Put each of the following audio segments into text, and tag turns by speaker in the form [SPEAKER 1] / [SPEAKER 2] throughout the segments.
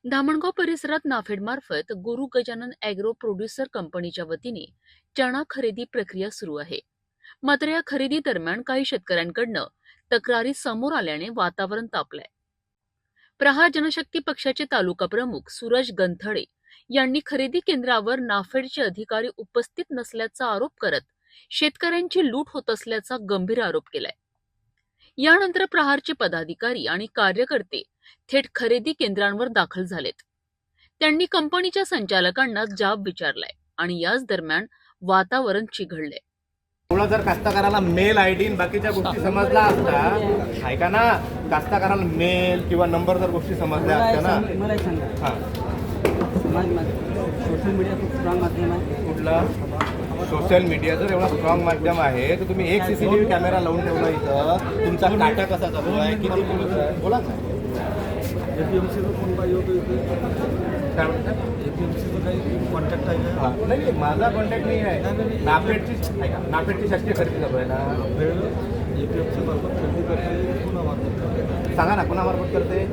[SPEAKER 1] धामणगाव परिसरात नाफेडमार्फत गुरु Gajanan agro producer कंपनीच्या वतीने चणा खरेदी प्रक्रिया सुरू आहे. मात्र या खरेदी दरम्यान काही शेतकऱ्यांकडनं तक्रारी समोर आल्याने वातावरण तापलंय. प्रहार जनशक्ती पक्षाचे तालुका प्रमुख सूरज गंथळे यांनी खरेदी केंद्रावर नाफेडचे अधिकारी उपस्थित नसल्याचा आरोप करत शेतकऱ्यांची लूट होत असल्याचा गंभीर आरोप केलाय. यानंतर प्रहारचे पदाधिकारी आणि कार्यकर्ते थेट खरेदी केंद्रांवर दाखल झालेत. त्यांनी कंपनीच्या संचालकांना जाब विचारलाय आणि याच दरम्यान वातावरण चिघळलंय.
[SPEAKER 2] थोडा जर कास्तकाराला मेल आयडी बाकीच्या गोष्टी समजला असता, ऐका ना, कास्तकाराला मेल किंवा नंबर जर गोष्टी समजल्या असत्या ना.
[SPEAKER 3] मला सांगा,
[SPEAKER 2] हां,
[SPEAKER 3] सोशल मीडिया खूप स्ट्रॉंग माध्यम आहे.
[SPEAKER 2] कुठलं सोशल मीडिया जर एवढा स्ट्रॉंग माध्यम आहे तर तुम्ही एक CCTV कॅमेरा लावून ठेवला इथं, तुमचा काटा कसा चालू आहे, किती बोला
[SPEAKER 3] APMCचा फोन पाहिजे होतो इथे.
[SPEAKER 2] काय म्हणतात?
[SPEAKER 3] APMCचा काही कॉन्टॅक्ट आहे का?
[SPEAKER 2] नाही, माझा कॉन्टॅक्ट नाही आहे. नाफेडची शासकीय खरेदी चालू आहे ना.
[SPEAKER 3] APMC मार्फत खरेदी करते, पुन्हा मार्फत करते.
[SPEAKER 2] सांगा ना, कुणामार्फत करते?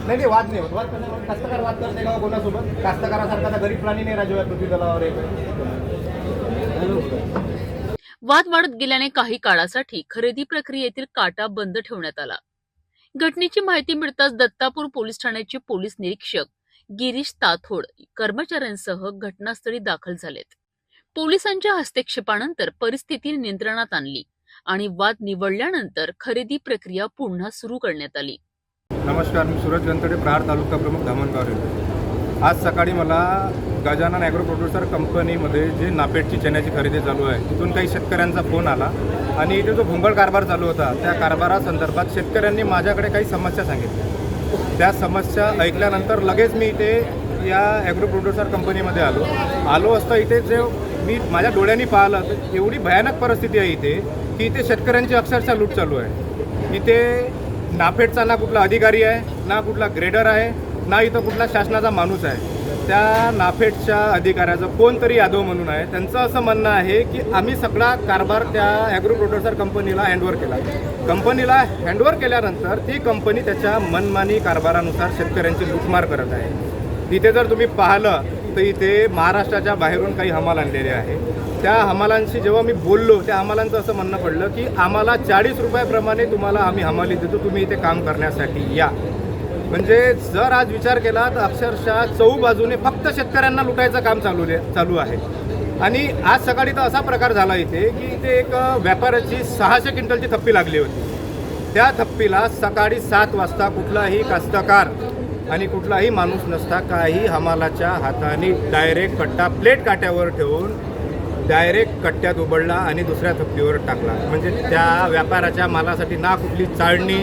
[SPEAKER 2] नाही, वाद नाही होत. कास्तकार वाद करते का कोणासोबत? कास्तकारासारखा गरीब प्राणी नाही राजू पृथ्वी तलावर एक.
[SPEAKER 1] वाद वाढत गेल्याने काही काळासाठी खरेदी प्रक्रियेतील काटा बंद ठेवण्यात आला. घटनेची माहिती मिळताच दत्तापूर पोलीस ठाण्याचे पोलीस निरीक्षक गिरीश ताथोड कर्मचाऱ्यांसह घटनास्थळी दाखल झालेत. पोलिसांच्या हस्तक्षेपानंतर परिस्थिती नियंत्रणात आणली आणि वाद निवळल्यानंतर खरेदी प्रक्रिया पुन्हा सुरू करण्यात आली.
[SPEAKER 4] नमस्कार, मी सूरज गंथळे, प्रहार तालुका प्रमुख, धामणगाव रेल्वे. आज सकाळी मला गजानन ॲग्रो प्रोड्युसर कंपनीमध्ये जे नाफेडची चण्याची खरेदी चालू आहे तिथून काही शेतकऱ्यांचा फोन आला आणि इथे जो भोंगळ कारभार चालू होता त्या कारभारासंदर्भात शेतकऱ्यांनी माझ्याकडे काही समस्या सांगितल्या. त्या समस्या ऐकल्यानंतर लगेच मी इथे या ॲग्रो प्रोड्युसर कंपनीमध्ये आलो असता इथे जे मी माझ्या डोळ्यांनी पाहिलं तर एवढी भयानक परिस्थिती आहे इथे की इथे शेतकऱ्यांची अक्षरशः लूट चालू आहे. इथे नाफेडचा ना कुठला अधिकारी आहे, ना कुठला ग्रेडर आहे, ना इथं कुठला शासनाचा माणूस आहे. त्या नाफेडच्या अधिकाऱ्याचं कोणतरी यादव म्हणून आहे, त्यांचं असं म्हणणं आहे की आम्ही सगळा कारभार त्या ॲग्रो प्रोड्युसर कंपनीला हँडओव्हर केला. कंपनीला हँडओव्हर केल्यानंतर ती कंपनी त्याच्या मनमानी कारभारानुसार शेतकऱ्यांची लूटमार करत आहे. तिथे जर तुम्ही पाहिलं तर इथे महाराष्ट्राच्या बाहेरून काही हमाल आणलेले आहे. त्या हमालांशी जेव्हा मी बोललो त्या हमालांचं असं म्हणणं पडलं की आम्हाला 40 रुपयाप्रमाणे तुम्हाला आम्ही हमाली देतो, तुम्ही इथे काम करण्यासाठी या. म्हणजे जर आज विचार केला तर अक्षरशः चहूबाजूने फक्त शेतकऱ्यांना लुटायचं काम चालू आहे. आणि आज सकाळी तर असा प्रकार झाला इथे की इथे एक व्यापाऱ्याची 600 क्विंटलची थप्पी लागली होती. त्या थप्पीला सकाळी 7 वाजता कुठलाही कास्तकार आणि कुठलाही माणूस नसता काही हमालाच्या हाताने डायरेक्ट कट्टा प्लेट काट्यावर ठेवून डायरेक्ट कट्ट्यात उबडला आणि दुसऱ्या थप्पीवर टाकला. म्हणजे त्या व्यापाराच्या मालासाठी ना कुठली चाळणी,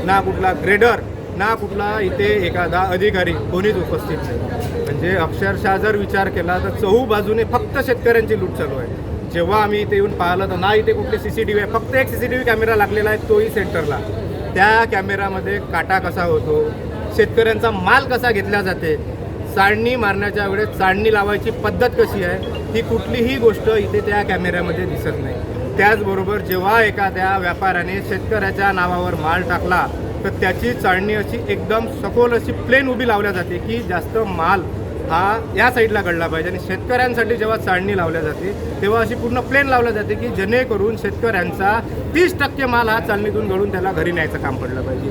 [SPEAKER 4] ना कुठला ग्रेडर, ना कुठला इथे एखादा अधिकारी कोणीच उपस्थित नाही. म्हणजे अक्षरशः जर विचार केला तर चहूबाजूने फक्त शेतकऱ्यांची लूट चालू आहे. जेव्हा आम्ही इथे येऊन पाहिलं तर ना इथे कुठली CCTV आहे, फक्त एक CCTV कॅमेरा लागलेला आहे, तोही सेंटरला. त्या कॅमेरामध्ये काटा कसा होतो, शेतकऱ्यांचा माल कसा घेतला जाते, चाळणी मारण्याच्या वेळेस चाळणी लावायची पद्धत कशी आहे, ही कुठलीही गोष्ट इथे त्या कॅमेऱ्यामध्ये दिसत नाही. त्याचबरोबर जेव्हा एखाद्या व्यापाऱ्याने शेतकऱ्याच्या नावावर माल टाकला तर त्याची चाळणी अशी एकदम सखोल अशी प्लेन उभी लावल्या जाते की जास्त माल हा या साईडला गळला पाहिजे. आणि शेतकऱ्यांसाठी जेव्हा चाळणी लावल्या जाते तेव्हा अशी पूर्ण प्लेन लावल्या जाते की जेणेकरून शेतकऱ्यांचा 30% माल हा चाळणीतून गळून त्याला घरी न्यायचं काम पडलं पाहिजे.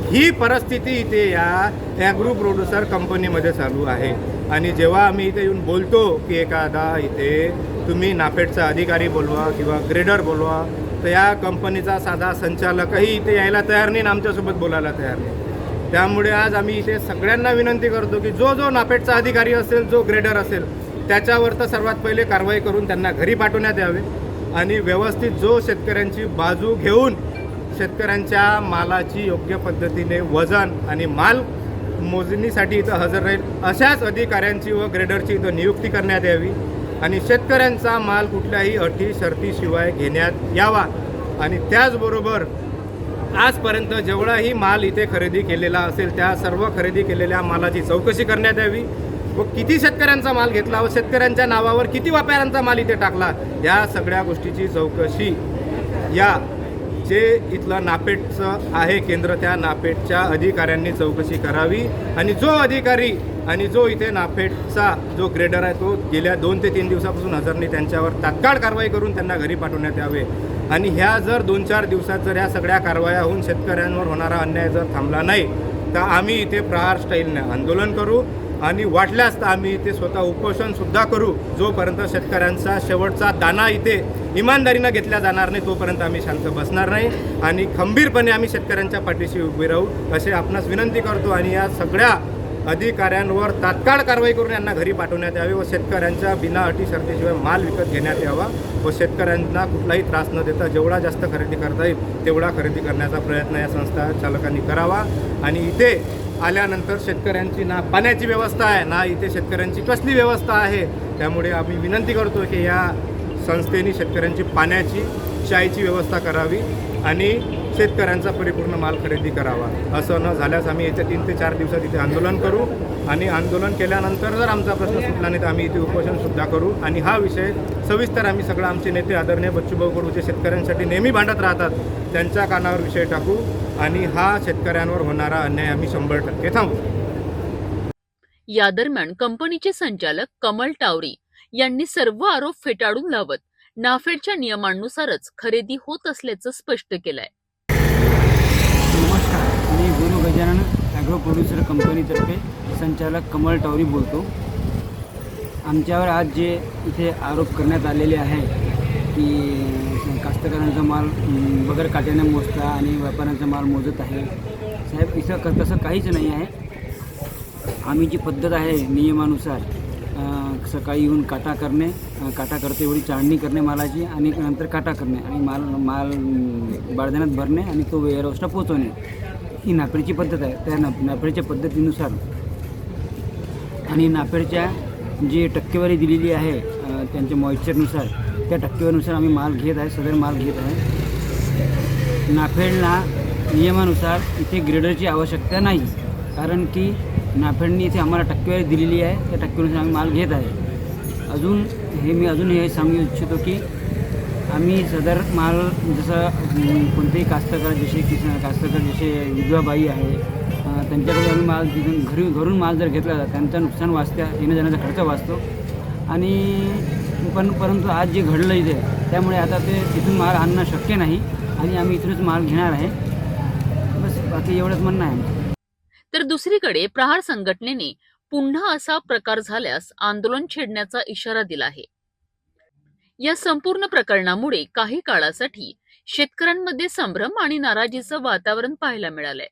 [SPEAKER 4] ही परिस्थिती इथे या ॲग्रो प्रोड्युसर कंपनीमध्ये चालू आहे. आणि जेव्हा आम्ही इथे येऊन बोलतो की एखादा इथे तुम्ही नाफेडचा अधिकारी बोलवा किंवा ग्रेडर बोलवा, तर या कंपनीचा साधा संचालकही इथे यायला तयार नाही आणि आमच्यासोबत बोलायला तयार नाही. त्यामुळे आज आम्ही इथे सगळ्यांना विनंती करतो की जो नाफेडचा अधिकारी असेल, जो ग्रेडर असेल, त्याच्यावर तर सर्वात पहिले कारवाई करून त्यांना घरी पाठवण्यात यावे. आणि व्यवस्थित जो शेतकऱ्यांची बाजू घेऊन शेतकऱ्यांच्या मालाची योग्य पद्धतीने वजन आणि माल मोजणीसाठी इथं हजर राहील अशाच अधिकाऱ्यांची व ग्रेडरची इथं नियुक्ती करण्यात यावी. आणि शेतकऱ्यांचा माल कुठल्याही अटी शर्तीशिवाय घेण्यात यावा. आणि त्याचबरोबर आजपर्यंत जेवढाही माल इथे खरेदी केलेला असेल त्या सर्व खरेदी केलेल्या मालाची चौकशी करण्यात यावी. व किती शेतकऱ्यांचा माल घेतला व शेतकऱ्यांच्या नावावर किती व्यापाऱ्यांचा माल इथे टाकला, या सगळ्या गोष्टीची चौकशी या जे इथलं नापेडचं आहे केंद्र, त्या नापेडच्या अधिकाऱ्यांनी चौकशी करावी आणि जो अधिकारी आणि जो इथे नाफेडचा जो ग्रेडर आहे तो गेल्या 2 ते 3 दिवसापासून हजरनी त्यांच्यावर तात्काळ कारवाई करून त्यांना घरी पाठवण्यात यावे आणि ह्या जर 2-4 दिवसात जर ह्या सगळ्या कारवाया होऊन शेतकऱ्यांवर होणारा अन्याय जर थांबला नाही तर आम्ही इथे प्रहार स्टाईलने आंदोलन करू आणि वाटल्यास तर आम्ही इथे स्वतः उपोषणसुद्धा करू. जोपर्यंत शेतकऱ्यांचा शेवटचा दाना इथे इमानदारीनं घेतला जाणार नाही तोपर्यंत आम्ही शांत बसणार नाही आणि खंबीरपणे आम्ही शेतकऱ्यांच्या पाठीशी उभे राहू असे आपणास विनंती करतो आणि या सगळ्या अधिकाऱ्यांवर तात्काळ कारवाई करून यांना घरी पाठवण्यात यावे व शेतकऱ्यांच्या बिना अटी शर्तीशिवाय माल विकत घेण्यात यावा व शेतकऱ्यांना कुठलाही त्रास न देता जेवढा जास्त खरेदी करता येईल तेवढा खरेदी करण्याचा प्रयत्न या संस्था चालकांनी करावा. आणि इथे आल्यानंतर शेतकऱ्यांची ना पाण्याची व्यवस्था आहे ना इथे शेतकऱ्यांची कसली व्यवस्था आहे, त्यामुळे आम्ही विनंती करतो की या संस्थेने शेतकऱ्यांची पाण्याची चायची व्यवस्था करावी आणि शेतकऱ्यांचा परिपूर्ण माल खरेदी करावा. असं न झाल्यास आम्ही येत्या 3 ते 4 दिवसात इथे आंदोलन करू आणि आंदोलन केल्यानंतर जर आमचा प्रश्न सुटला नाही तर आम्ही इथे उपोषणसुद्धा करू आणि हा विषय सविस्तर आम्ही सगळं आमचे नेते आदरणीय बच्चूभाऊ कडू जे शेतकऱ्यांसाठी नेहमी भांडत राहतात त्यांच्या कानावर विषय टाकू आणि हा शेतकऱ्यांवर होणारा अन्याय आम्ही 100% थांबवू.
[SPEAKER 1] या दरम्यान कंपनीचे संचालक कमल टावरी यांनी सर्व आरोप फेटाळून लावत नाफेडच्या नियमांनुसारच खरेदी होत असल्याचं स्पष्ट केलंय.
[SPEAKER 5] नमस्कार, मी गुरु गजानन ॲग्रो प्रोड्युसर कंपनीतर्फे संचालक कमल टावरी बोलतो. आमच्यावर आज जे इथे आरोप करण्यात आलेले आहे की कास्तकारांचा माल बगर काट्याने मोजता आणि व्यापाऱ्यांचा माल मोजत आहे, साहेब इथं तसं काहीच नाही आहे. आम्ही जी पद्धत आहे नियमानुसार सकाळी येऊन काटा करते एवढी चाळणी करणे मालाची आणि नंतर काटा करणे आणि माल बारदाण्यात भरणे आणि तो वेअरहाऊसला पोचवणे, ही नाफेडची पद्धत आहे. त्या नाफेडच्या पद्धतीनुसार आणि नाफेडच्या जी टक्केवारी दिलेली आहे त्यांच्या मॉइश्चरनुसार त्या टक्केवारीनुसार आम्ही माल घेत आहे, सदर माल घेत आहे. नाफेडला नियमानुसार इथे ग्रेडरची आवश्यकता नाही, कारण की नाफेडनी इथे आम्हाला टक्केवारी दिलेली आहे, त्या टक्केवारीनुसार आम्ही माल घेत आहे. अजून हे सांगू इच्छितो की आम्ही सदर माल जसं कोणतेही कास्तकार जसे विधवाबाई आहे त्यांच्याकडे आम्ही माल घरून माल जर घेतला तर त्यांचं नुकसान वाचतं, येण्या जाण्याचा खर्च वाचतो आणि परंतु आज जे घडलं इथे त्यामुळे आता ते तिथून माल आणणं शक्य नाही आणि आम्ही इथूनच माल घेणार आहे. बस बाकी एवढंच म्हणणं आहे.
[SPEAKER 1] तर दुसरीकडे प्रहार संघटनेने पुन्हा असा प्रकार झाल्यास आंदोलन छेडण्याचा इशारा दिला आहे. या संपूर्ण प्रकरणामुळे काही काळासाठी शेतकऱ्यांमध्ये संभ्रम आणि नाराजीचं वातावरण पाहायला मिळालंय.